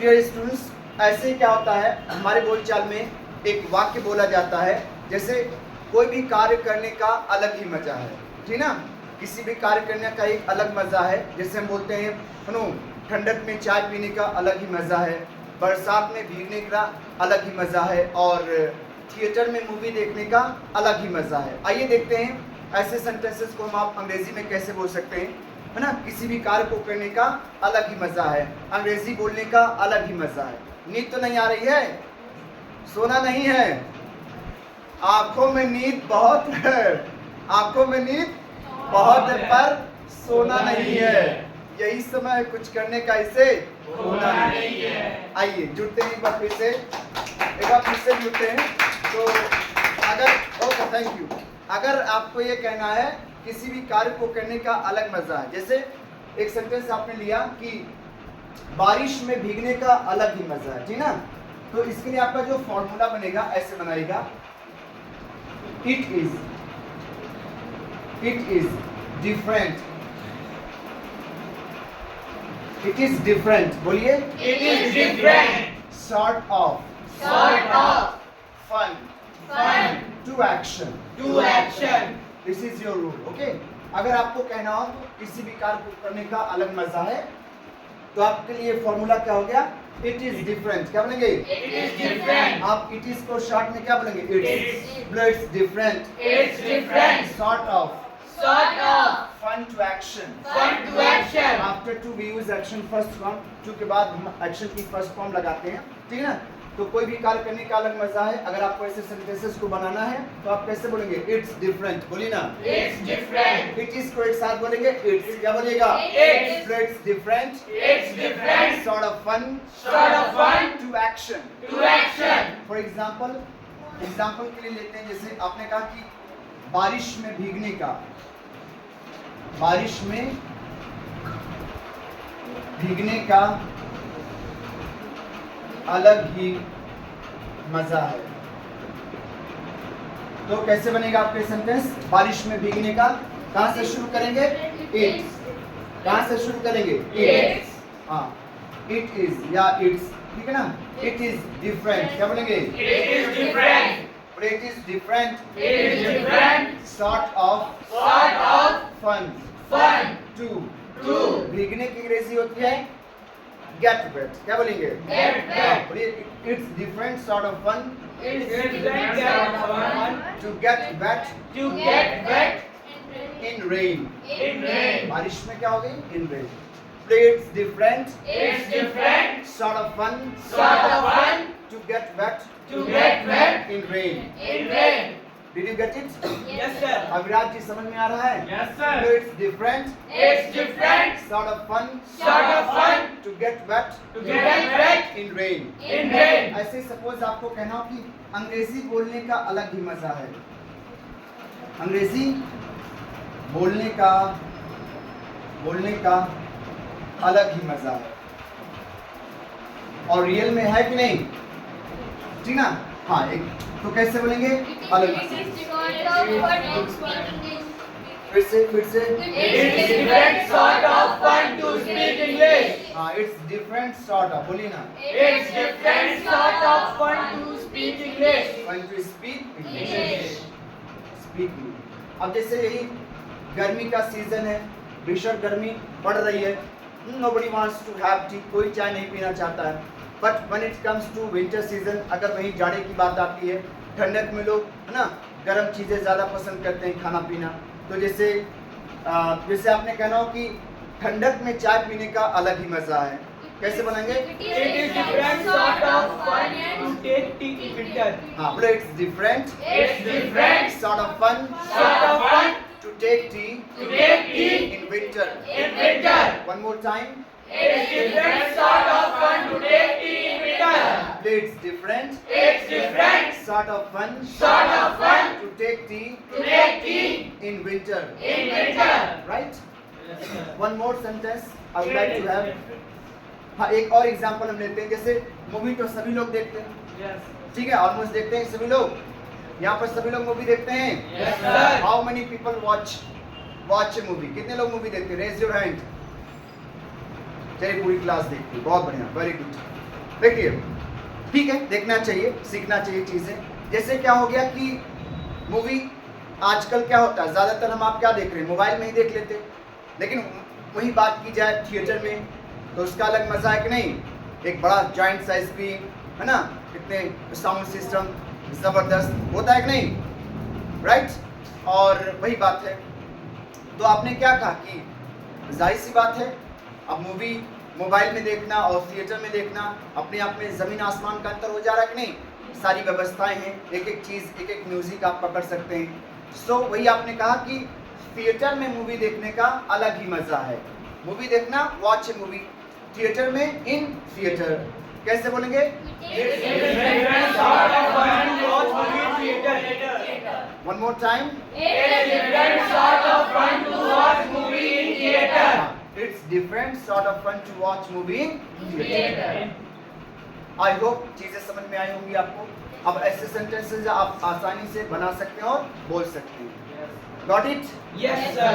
Dear students, ऐसे क्या होता है हमारे बोलचाल में एक वाक्य बोला जाता है, जैसे कोई भी कार्य करने का अलग ही मजा है, ठीक ना। किसी भी कार्य करने का एक अलग मजा है। जैसे हम बोलते हैं ठंडक में चाय पीने का अलग ही मजा है, बरसात में भीगने का अलग ही मजा है, और थिएटर में मूवी देखने का अलग ही मजा है। आइए देखते हैं ऐसे सेंटेंसेस को हम आप अंग्रेजी में कैसे बोल सकते हैं, है ना। किसी भी कार्य को करने का अलग ही मजा है, अंग्रेजी बोलने का अलग ही मजा है। नींद तो नहीं आ रही है, सोना नहीं है, आंखों में नींद बहुत है, आंखों में नींद बहुत है, पर सोना नहीं है। यही समय कुछ करने का, इसे होना नहीं है। आइए जुड़ते हैं एक बार फिर से जुड़ते हैं। तो अगर ओके, थैंक यू। अगर आपको ये कहना है किसी भी कार्य को करने का अलग मजा है, जैसे एक सेंटेंस आपने लिया कि बारिश में भीगने का अलग ही मजा है, ठीक ना। तो इसके लिए आपका जो फॉर्मूला बनेगा ऐसे बनाएगा, it is different, it is different, बोलिए It is different. Sort of fun to action, To action. This is your rule, okay. अगर आपको कहना हो किसी भी कार्य को करने का अलग मजा है, तो आपके लिए फॉर्मूला क्या हो गया, इट इज डिफरेंट। क्या बोलेंगे, It is different. आप इट इज को शॉर्ट में क्या बोलेंगे, it's different, It's different. Sort of Sort of. Fun to action. Fun to action. After to we use action first form, to के बाद हम एक्शन की फर्स्ट फॉर्म लगाते हैं, ठीक है ना। तो कोई भी कार्य करने का अलग मजा है। अगर आपको ऐसे सेंटेंसेस को बनाना है तो आप कैसे बोलेंगे, इट्स डिफरेंट, बोलिए ना। It's different. इट इज को एक साथ बोलेंगे, इट्स क्या बोलिएगा, It's. It's different, It's different. Sort of fun Sort of fun. To action. To action. For example के लिए लेते हैं, जैसे आपने कहा कि बारिश में भीगने का, बारिश में भीगने का अलग ही मजा है। तो कैसे बनेगा आपके सेंटेंस, बारिश में भीगने का, कहां से शुरू करेंगे, इट्स, कहां से शुरू करेंगे, It's. हाँ, इट इज या इट्स, ठीक है ना। इट इज डिफरेंट, क्या बोलेंगे, It is different. It is different, It is different. Sort of Sort of fun fun. To, To. भीगने की अंग्रेजी होती है गेट वेट, क्या बोलेंगे, Get wet. बोलिए, it's different sort of fun It's different. Sort of fun. To get wet To get wet in rain. in rain. बारिश में क्या हो गई, in rain. It's different It's different. sort of fun Sort of fun. to get wet To get wet in rain. in rain. Did you get it? Yes, sir. Aviraj ji समझ में आ रहा है? Yes, So it's different It's different. sort of fun Sort of fun. to get wet To get wet in rain. in rain. ऐसे suppose आपको कहना हो कि अंग्रेजी बोलने का अलग ही मजा है, अंग्रेजी बोलने का अलग ही मजा है, और रियल में है कि नहीं, ठीक ना। हाँ, एक तो कैसे बोलेंगे, अलग मजा। फिर से It is different sort of fun to speak English. हाँ, इट्स डिफरेंट सॉर्ट ऑफ, बोलिए ना, It's different sort of fun to speak English. when to speak English. speak. अब जैसे यही गर्मी का सीजन है, भीषण गर्मी बढ़ रही है, nobody wants to have tea, कोई चाय नहीं पीना चाहता है। But when it comes to winter season, अगर वहीं जाड़े की बात आती है, ठंडक में लोग, है ना, गर्म चीज़ें ज़्यादा पसंद करते हैं खाना पीना। तो जैसे आपने कहना हो कि ठंडक में चाय पीने का अलग ही मज़ा है, कैसे बनाएंगे, It is different sort of fun to take tea in winter. हाँ बोलो, it's different It's different sort of fun sort of fun to take tea to take tea in winter. in winter. One more time. It's different sort of fun to take tea in winter. It's different It's different sort of fun sort of fun to take tea to take tea in winter. in winter. Right? One more sentence I would like to have. हाँ, एक और example हम लेते हैं। जैसे movie तो सभी लोग देखते हैं, ठीक है, ऑलमोस्ट देखते हैं सभी लोग। यहाँ पर सभी लोग मूवी देखते हैं। Yes, sir. How many people watch a movie? कितने लोग मूवी देखते हैं? Raise your hand. चलिए, पूरी क्लास देखती है, बहुत बढ़िया, वेरी गुड। देखिए, ठीक है, देखना चाहिए, सीखना चाहिए चीज़ें। जैसे क्या हो गया कि मूवी आजकल क्या होता है, ज़्यादातर हम आप क्या देख रहे हैं, मोबाइल में ही देख लेते हैं। लेकिन वही बात की जाए थिएटर में, तो उसका अलग मज़ा है कि नहीं। एक बड़ा जॉइंट साइज स्क्रीन है ना, कितने साउंड सिस्टम ज़बरदस्त होता है कि नहीं, राइट। और वही बात है, तो आपने क्या कहा कि जाहिर सी बात है, अब मूवी मोबाइल में देखना और थिएटर में देखना अपने आप में ज़मीन आसमान का अंतर हो जा रहा है कि नहीं। सारी व्यवस्थाएं हैं, एक एक चीज़, एक एक म्यूज़िक आप पकड़ सकते हैं। सो वही आपने कहा कि थिएटर में मूवी देखने का अलग ही मज़ा है। मूवी देखना, वॉच ए मूवी, थिएटर में इन थिएटर। कैसे बोलेंगे? It's a different sort of fun to watch movie in theater. One more time. It's a different sort of fun to watch movie in theater. It's different sort of fun to watch movie in Theater. I hope चीज़ें समझ में आई होंगी आपको। अब ऐसे sentences आप आसानी से बना सकते हैं और बोल सकते हैं। Got it? Yes, sir.